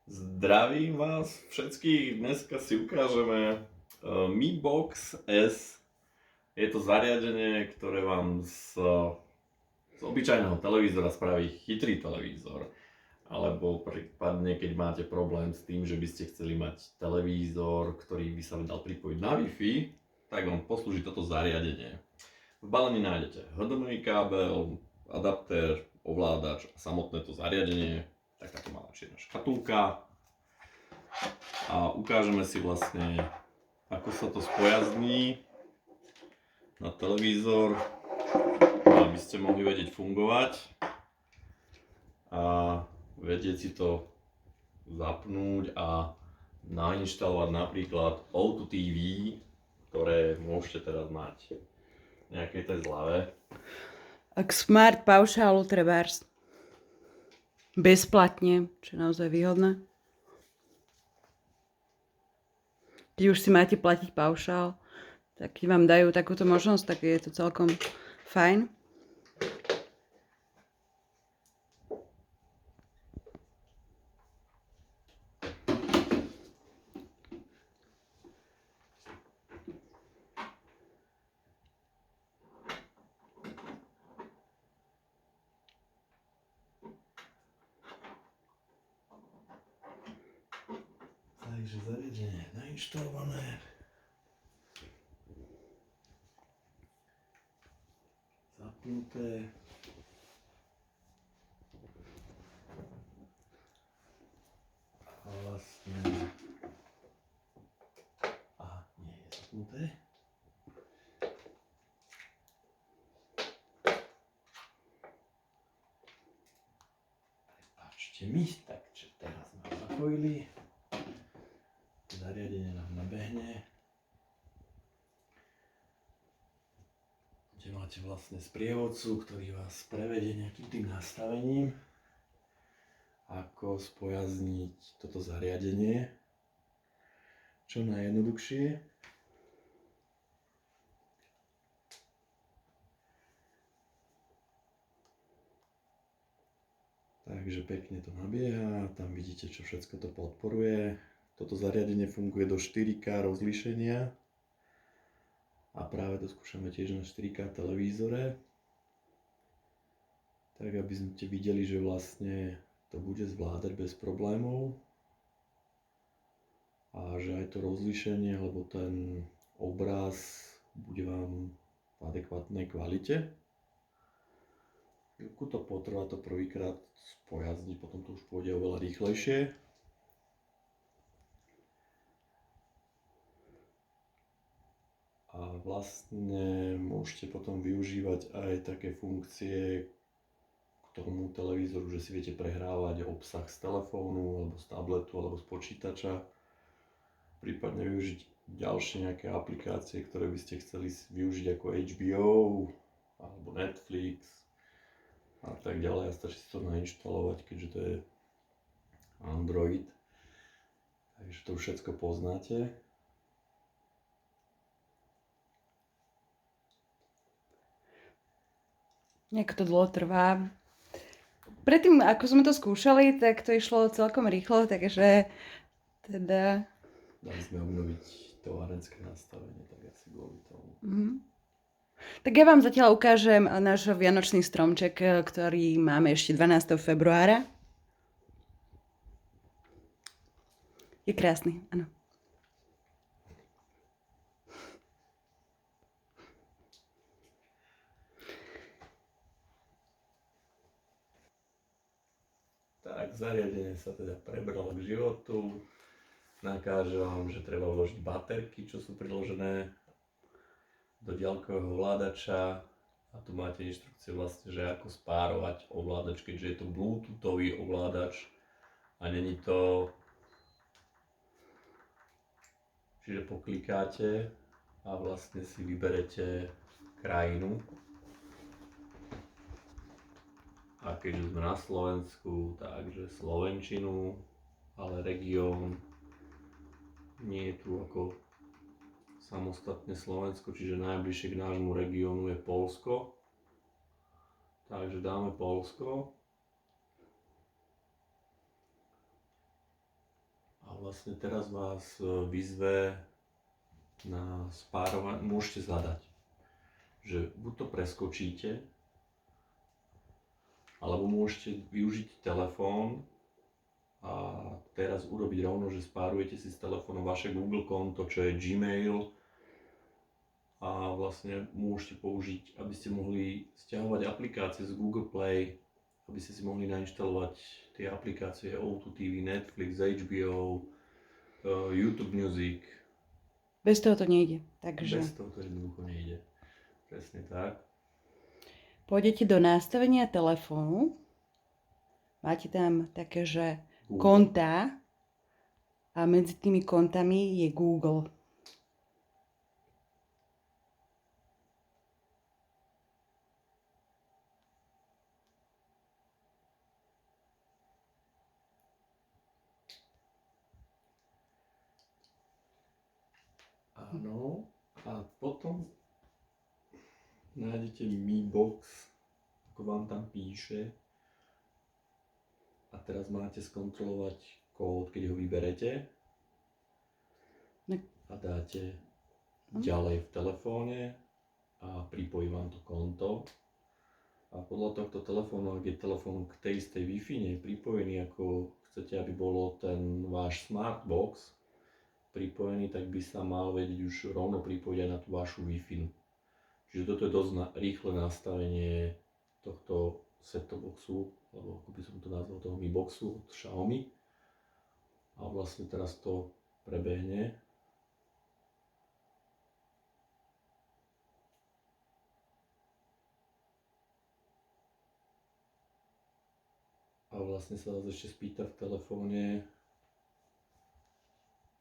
Zdravím vás všetkých, dneska si ukážeme Mi Box S. Je to zariadenie, ktoré vám z obyčajného televízora spraví chytrý televízor. Alebo prípadne, keď máte problém s tým, že by ste chceli mať televízor, ktorý by sa dal pripojiť na Wi-Fi, tak vám poslúži toto zariadenie. V balení nájdete HDMI kábel, adaptér, ovládač a samotné to zariadenie. Tak taká malá čierna škatulka. A ukážeme si vlastne, ako sa to spojazní na televízor, aby ste mohli vedieť fungovať a vedieť si to zapnúť a nainštalovať napríklad O2 TV, ktoré môžete teraz mať v nejakej tej zlave. K smart paušálu trebárs. Bezplatne, čo je naozaj výhodné. Keď už si máte platiť paušál, tak keď vám dajú takúto možnosť, tak je to celkom fajn. Takže zariadenie nainštalované. Zapnuté. A vlastne... Aha, nie je zapnuté. Prepáčte mi, takže teraz sme ho zapojili. Zariadenie nám nabehne. Kde máte vlastne sprievodcu, ktorý vás prevedie nejakým tým nastavením, ako spojazniť toto zariadenie čo najjednoduchšie. Takže pekne to nabieha, tam vidíte, čo všetko to podporuje. Toto zariadenie funguje do 4K rozlíšenia a práve to skúšame tiež na 4K televízore, tak aby ste videli, že vlastne to bude zvládať bez problémov a že aj to rozlíšenie alebo ten obraz bude vám v adekvátnej kvalite. Chvíľku to potrvá to prvýkrát spojazniť, potom to už pôjde oveľa rýchlejšie. A vlastne môžete potom využívať aj také funkcie k tomu televízoru, že si viete prehrávať obsah z telefónu, alebo z tabletu, alebo z počítača. Prípadne využiť ďalšie nejaké aplikácie, ktoré by ste chceli využiť ako HBO, alebo Netflix a tak ďalej. A stačí si to nainštalovať, keďže to je Android. Takže to všetko poznáte. Nejako to dlho trvá. Predtým, ako sme to skúšali, tak to išlo celkom rýchlo, takže teda... Dali sme obnoviť továrenské nastavenie, tak asi kvôli tomu. Tak ja vám zatiaľ ukážem náš vianočný stromček, ktorý máme ešte 12. februára. Je krásny, áno. Tak, zariadenie sa teda prebralo k životu. Nakáže vám, že treba vložiť baterky, čo sú priložené do diaľkového ovládača. A tu máte inštrukcie vlastne, že ako spárovať ovládač, keďže je to bluetoothový ovládač a není to... Čiže poklikáte a vlastne si vyberete krajinu. A keďže sme na Slovensku, takže slovenčinu, ale región nie je tu ako samostatne Slovensko, čiže najbližšie k nášmu regiónu je Poľsko. Takže dáme Poľsko. vlastne teraz vás vyzve na spárovanie, môžete zadať, že buď to preskočíte, alebo môžete využiť telefón a teraz urobiť rovno, že spárujete si s telefónom vaše Google konto, čo je Gmail, a vlastne môžete použiť, aby ste mohli stiahovať aplikácie z Google Play, aby ste si mohli nainštalovať tie aplikácie O2 TV, Netflix, HBO, YouTube Music. Bez toho to nejde. Takže Bez toho to jednoducho nejde. Presne tak. pôjdete do nastavenia telefónu, máte tam také, že Google. kontá a medzi tými kontami je Google. Áno. A potom nájdete Mi Box, ako vám tam píše. A teraz máte skontrolovať kód, keď ho vyberete. A dáte ďalej v telefóne a pripojí vám to konto. A podľa tohto telefónu, ak je telefón k tej istej Wi-Fi nie je pripojený, ako chcete, aby bolo ten váš Smartbox pripojený, tak by sa mal vedieť už rovno pripojiť aj na tú vašu Wi-Fi. Čiže toto je dosť rýchle nastavenie tohto set-top boxu, alebo ako by som to nazval, toho Mi Boxu od Xiaomi. A vlastne teraz to prebehne. A vlastne sa vás ešte spýta v telefóne,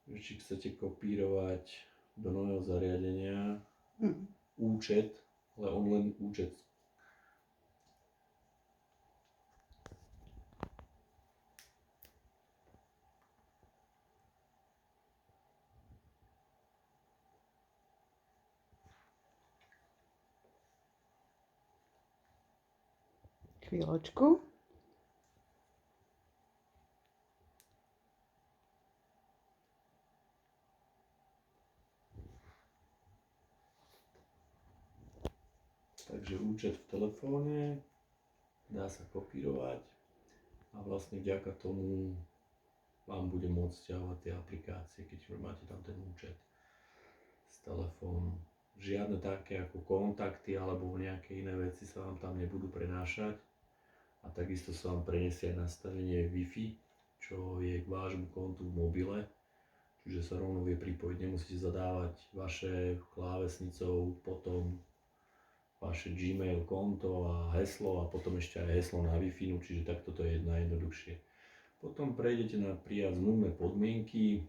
že či chcete kopírovať do nového zariadenia účet, ale on len účet. Chvíľočku. Takže účet v telefóne dá sa kopírovať a vlastne vďaka tomu vám bude môcť stiahovať tie aplikácie, keď máte tam ten účet z telefónu. Žiadne také ako kontakty alebo nejaké iné veci sa vám tam nebudú prenášať a takisto sa vám preniesie nastavenie Wi-Fi, čo je k vášmu kontu v mobile, čiže sa rovno vie pripojiť, nemusíte zadávať vaše klávesnicou, potom vaše Gmail konto a heslo a potom ešte aj heslo na Wi-Fi, čiže takto to je najjednoduchšie. Potom prejdete na prijať zmluvné podmienky,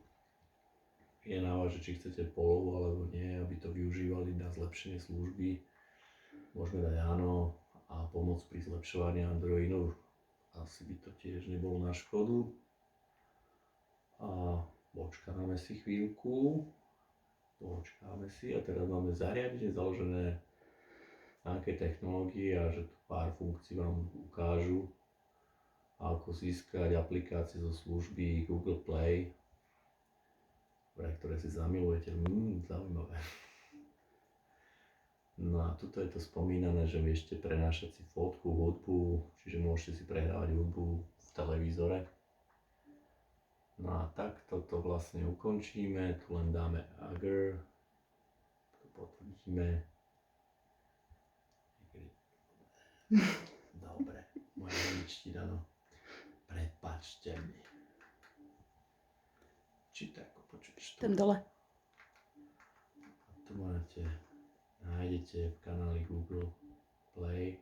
je na vás, či chcete polovu alebo nie, aby to využívali na zlepšenie služby. Môžeme dať áno a pomoc pri zlepšovaní Androidu, asi by to tiež nebolo na škodu. A počkáme si chvíľku, a teraz máme zariadenie založené na akej technológii a že tu pár funkcií vám ukážu, ako získať aplikácie zo služby Google Play, pre ktoré si zamilujete. Zaujímavé. No a tuto je to spomínané, že viete prenášať si fotku, hudbu, čiže môžete si prehrávať hudbu v televízore. No a tak toto vlastne ukončíme, tu len dáme Agree, to potvrdíme. Dobre, moja angličtina, no. Prepáčte mi. Či to ako počuješ to? Tam dole. A tu nájdete v kanáli Google Play.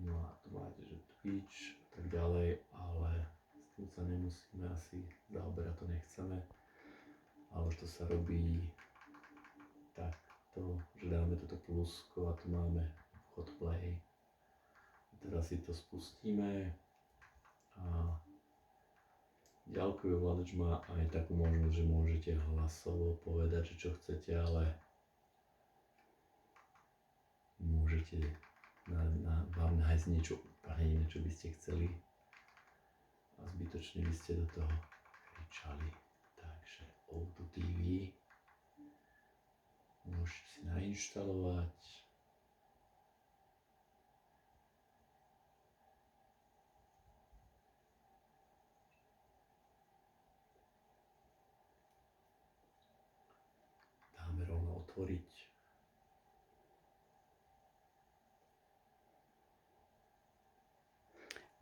No a tu máte, že Twitch a tak ďalej, ale s tým sa nemusíme asi zaoberať, to nechceme. Ale to sa robí takto, že dáme toto plusko a tu máme vchod Play. Teraz si to spustíme a ďalkový ovládač má aj takú možnosť, že môžete hlasovo povedať, že čo chcete, ale môžete vám nájsť niečo úplne a jediné, čo by ste chceli a zbytočne by ste do toho kričali. Takže O2 TV môžete si nainštalovať. Dáme rovno otvoriť.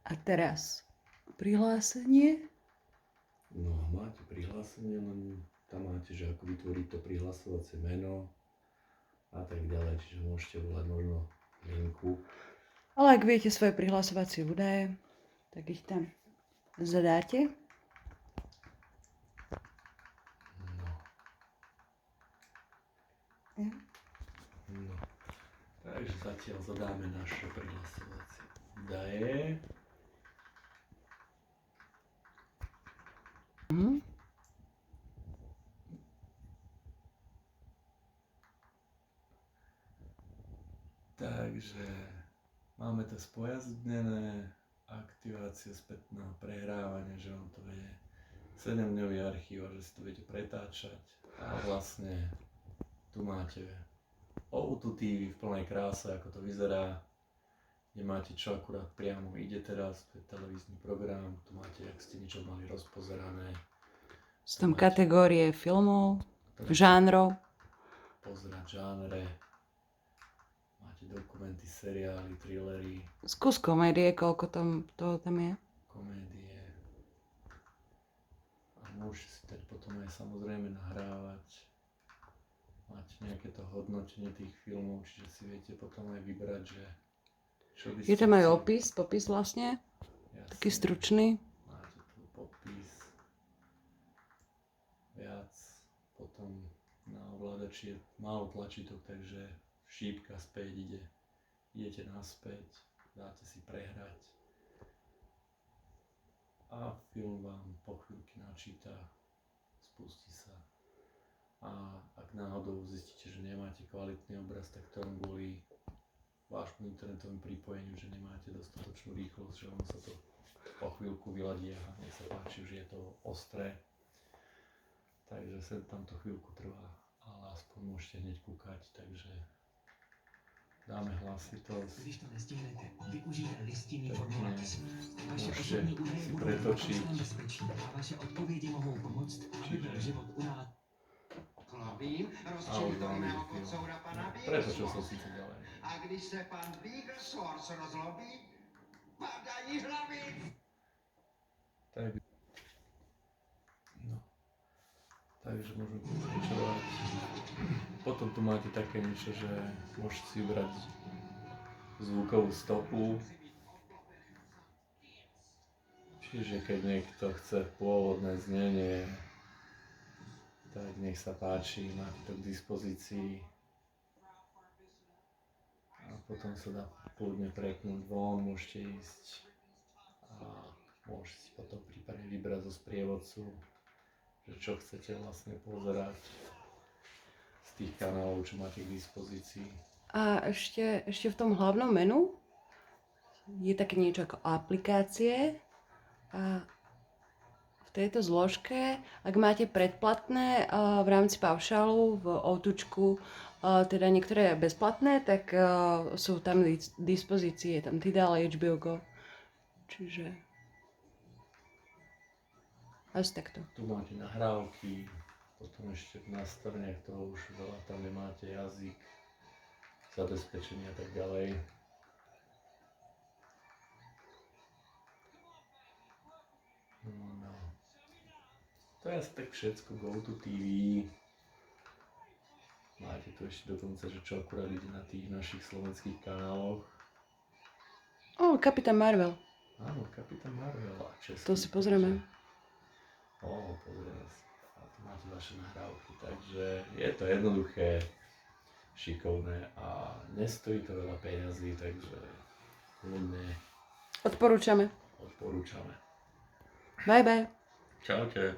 A teraz prihlásenie. No, máte prihlásenie, len tam máte, že ako vytvoriť to prihlasovacie meno a tak ďalej, čiže môžete volať možno linku. Ale ak viete svoje prihlasovacie údaje, tak ich tam zadáte. No. Ja. No. Takže zatiaľ zadáme naše prihlasovacie údaje. Mhm. Takže máme to spojazdnené, aktivácia spätného prehrávania, že vám to vedie 7-dňový archív a že si to viete pretáčať. A vlastne tu máte O2 TV v plnej kráse, ako to vyzerá, kde máte čo akurát priamo ide teraz, to je televízny program, tu máte, ak ste niečo mali rozpozerané. Sú tam kategórie filmov, žánrov. Pozerať žánre, máte dokumenty, seriály, thrillery, Skús komédie, koľko toho tam je. komédie. A môžete si tak potom aj samozrejme nahrávať. Máte nejaké to hodnotenie tých filmov, čiže si viete potom aj vybrať, že čo by ste Je tam aj chceli. popis vlastne, Jasne. taký stručný. Máte tu popis, viac, potom na ovládači je málo tlačítok, takže šípka späť idete naspäť, dáte si prehrať a film vám po chvíľke načíta, spustí sa. A ak náhodou zistíte, že nemáte kvalitný obraz, tak to len kvôli vášmu internetovému pripojeniu, že nemáte dostatočnú rýchlosť, že ono sa to po chvíľku vyladí a mne sa páči, že je to ostré. Takže sem tam to chvíľku trvá, ale aspoň môžete hneď kúkať, takže dáme hlasitosť. Když to nestihnete, využijte listinný Tak formulář. Vaše môžete osobní údaje si budou v pretočiť. naprostém bezpečí a vaše odpovědi mohou pomoct, aby byl život u nás. Chlapím, A už rozčili to vám mého ide film. kocoura pana Pretočil som Beaglesworth. síce ďalej. A když se pan Beaglesworth rozlobí, padají hlavy. Tak. No. Takže môžeme pokračovať. Potom tu máte také niečo, že môžete si vybrať zvukovú stopu. Čiže keď niekto chce pôvodné znenie, tak nech sa páči, máte to k dispozícii. A potom sa dá kľudne prepnúť von, môžete ísť a môžete si potom prípadne vybrať zo sprievodcu, že čo chcete vlastne pozerať z tých kanálov, čo máte k dispozícii. A ešte v tom hlavnom menu je také niečo ako aplikácie a v tejto zložke, ak máte predplatné v rámci paušálu v O2čku, teda niektoré bezplatné, tak sú tam k dispozícii, je tam Tidal, HBO Go, čiže asi takto. Tu máte nahrávky, potom ešte v nastaveniach toho už veľa tam nemáte, jazyk, zabezpečenie a tak ďalej. No. To je asi tak všetko, O2 TV. Máte tu ešte dokonca, že čo akurát ide na tých našich slovenských kanáloch. Kapitán Marvel, Áno, Kapitán Marvel a český. to si pozrieme. Pozrieme si. A tu máte vaše nahrávky, takže je to jednoduché, šikovné a nestojí to veľa peňazí, takže kľudne Odporúčame. odporúčame. Bye bye. Čaute.